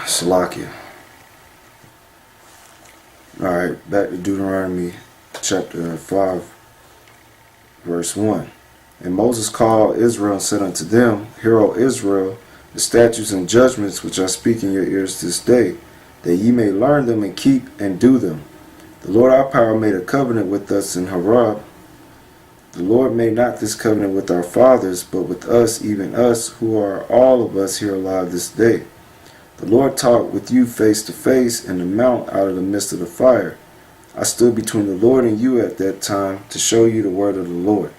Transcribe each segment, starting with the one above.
Salakia. Alright, back to Deuteronomy chapter 5, verse 1. And Moses called Israel and said unto them, Hear, O Israel, the statutes and judgments which I speak in your ears this day, that ye may learn them and keep and do them. The Lord our power made a covenant with us in Horeb. The Lord made not this covenant with our fathers, but with us, even us, who are all of us here alive this day. The Lord talked with you face to face in the mount out of the midst of the fire. I stood between the Lord and you at that time to show you the word of the Lord.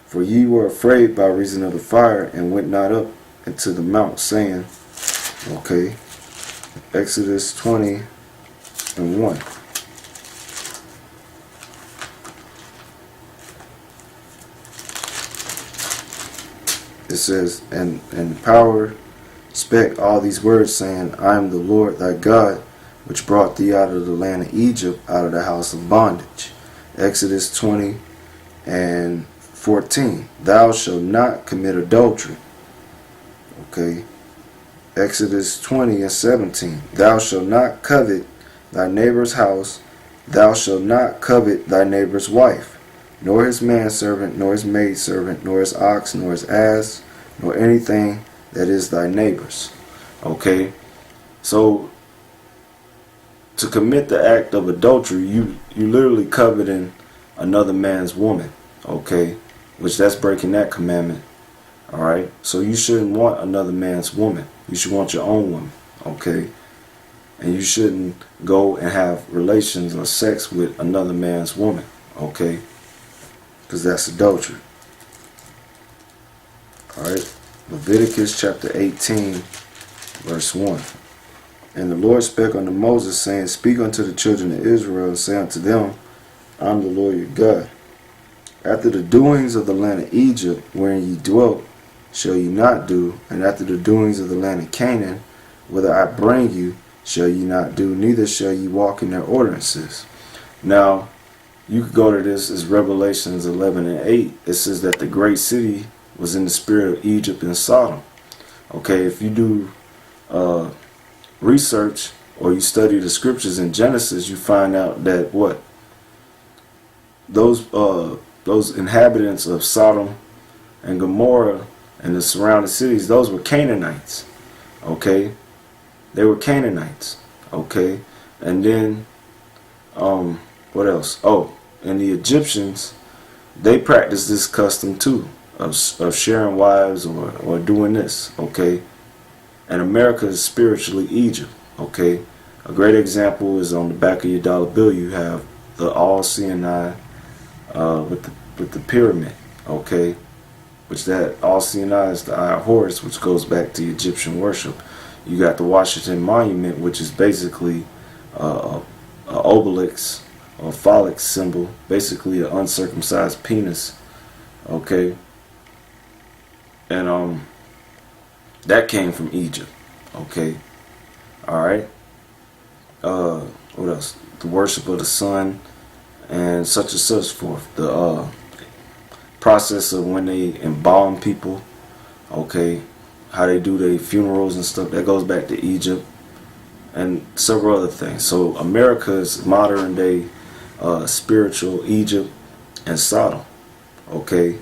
For ye were afraid by reason of the fire and went not up into the mount, saying, okay, Exodus 20 and 1. It says, and power spake all these words, saying, I am the Lord thy God, which brought thee out of the land of Egypt, out of the house of bondage. Exodus 20 and 14. Thou shalt not commit adultery. Okay. Exodus 20 and 17. Thou shalt not covet thy neighbor's house. Thou shalt not covet thy neighbor's wife, nor his manservant, nor his maidservant, nor his ox, nor his ass, nor anything that is thy neighbor's. Okay? So, to commit the act of adultery, you literally coveting another man's woman. Okay? Which that's breaking that commandment. Alright? So you shouldn't want another man's woman. You should want your own woman. Okay? And you shouldn't go and have relations or sex with another man's woman. Okay? Because that's adultery. Alright? Leviticus chapter 18, verse 1. And the Lord spake unto Moses, saying, Speak unto the children of Israel, and say unto them, I am the Lord your God. After the doings of the land of Egypt, wherein ye dwelt, shall ye not do, and after the doings of the land of Canaan, whither I bring you, shall ye not do, neither shall ye walk in their ordinances. Now, you could go to this as Revelations 11 and 8. It says that the great city was in the spirit of Egypt and Sodom. Okay, if you do research or you study the scriptures in Genesis, you find out that what? Those inhabitants of Sodom and Gomorrah and the surrounding cities, those were Canaanites. Okay? They were Canaanites. Okay? And then, what else? Oh, and the Egyptians, they practiced this custom too, of sharing wives or doing this. Okay? And America is spiritually Egypt. Okay? A great example is on the back of your dollar bill. You have the all-seeing eye with the pyramid. Okay? Which that all-seeing eye is the eye of Horus, which goes back to Egyptian worship. You got the Washington Monument, which is basically a obelisk or phallic symbol, basically an uncircumcised penis. Okay? And that came from Egypt. Okay? Alright? What else? The worship of the sun and such forth. The process of when they embalm people. Okay? How they do their funerals and stuff. That goes back to Egypt. And several other things. So America is modern day spiritual Egypt and Sodom. Okay?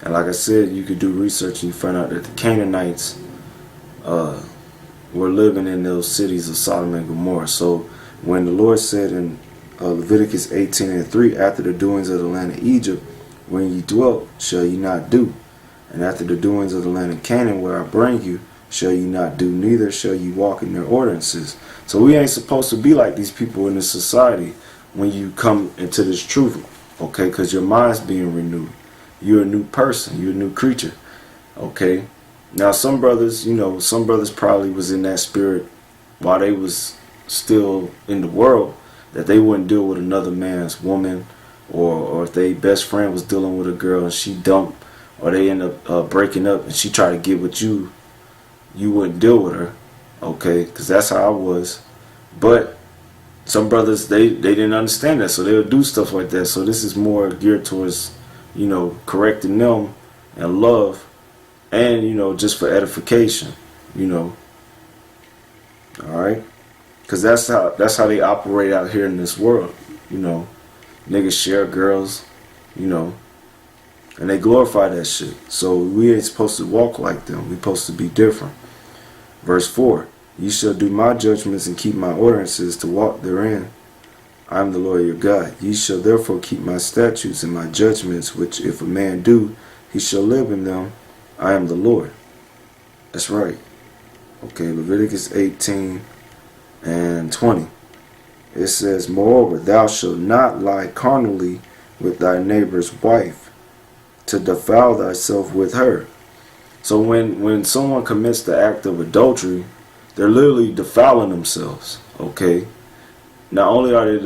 And like I said, you could do research and you find out that the Canaanites were living in those cities of Sodom and Gomorrah. So when the Lord said in Leviticus 18 and 3, after the doings of the land of Egypt, when ye dwelt, shall ye not do. And after the doings of the land of Canaan, where I bring you, shall ye not do, neither shall ye walk in their ordinances. So we ain't supposed to be like these people in this society when you come into this truth. Okay? Because your mind's being renewed. You're a new person. You're a new creature. Okay? Now some brothers, some brothers probably was in that spirit while they was still in the world, that they wouldn't deal with another man's woman, or if their best friend was dealing with a girl and she dumped, or they end up breaking up and she tried to get with you, you wouldn't deal with her. Okay? Because that's how I was. But some brothers, they didn't understand that, so they would do stuff like that. So this is more geared towards, correcting them and love, and just for edification. All All right, because that's how they operate out here in this world. You know, niggas share girls, you know, and they glorify that shit. So we ain't supposed to walk like them. We supposed to be different. Verse 4, ye shall do my judgments and keep my ordinances to walk therein. I am the Lord your God. Ye shall therefore keep my statutes and my judgments, which if a man do, he shall live in them. I am the Lord. That's right. Okay, Leviticus 18 and 20. It says, moreover, thou shalt not lie carnally with thy neighbor's wife, to defile thyself with her. So when someone commits the act of adultery, they're literally defiling themselves. Okay? Not only are they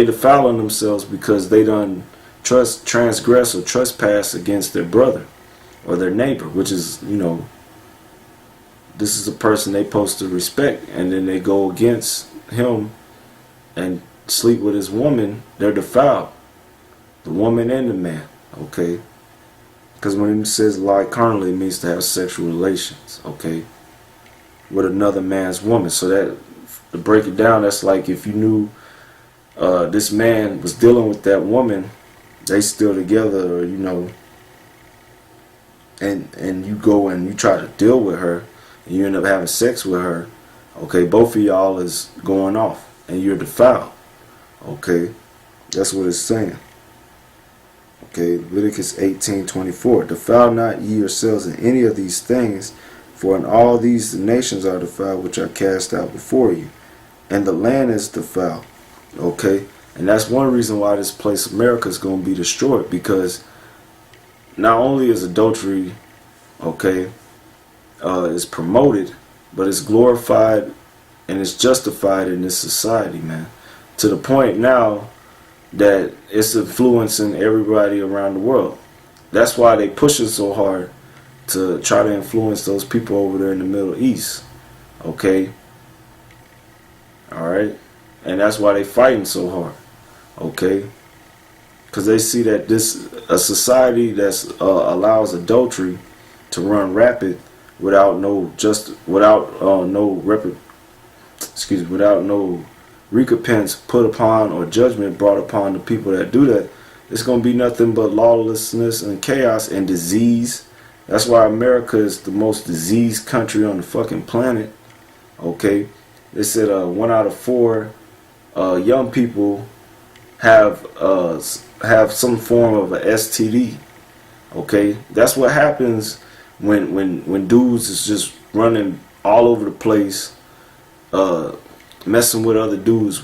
defiling themselves because they done transgress or trespass against their brother or their neighbor, which is, you know, this is a person they supposed to respect, and then they go against him and sleep with his woman. They're defiled, the woman and the man. Okay, because when it says lie carnally, it means to have sexual relations. Okay, with another man's woman. So that, to break it down, that's like if you knew this man was dealing with that woman, they still together, or you know, and you go and you try to deal with her, and you end up having sex with her. Okay, both of y'all is going off, and you're defiled. Okay, that's what it's saying. Okay, Leviticus 18:24. Defile not ye yourselves in any of these things, for in all these the nations are defiled, which are cast out before you, and the land is defiled. Okay, and that's one reason why this place America is going to be destroyed, because not only is adultery, okay, is promoted, but it's glorified and it's justified in this society, man, to the point now that it's influencing everybody around the world. That's why they pushing so hard to try to influence those people over there in the Middle East. Okay, all right, and that's why they fighting so hard. Okay, because they see that this a society that's allows adultery to run rapid without no recompense put upon or judgment brought upon the people that do that. It's going to be nothing but lawlessness and chaos and disease. That's why America is the most diseased country on the fucking planet. Okay, they said 1 out of 4 young people have some form of a STD. Okay, that's what happens when dudes is just running all over the place, messing with other dudes.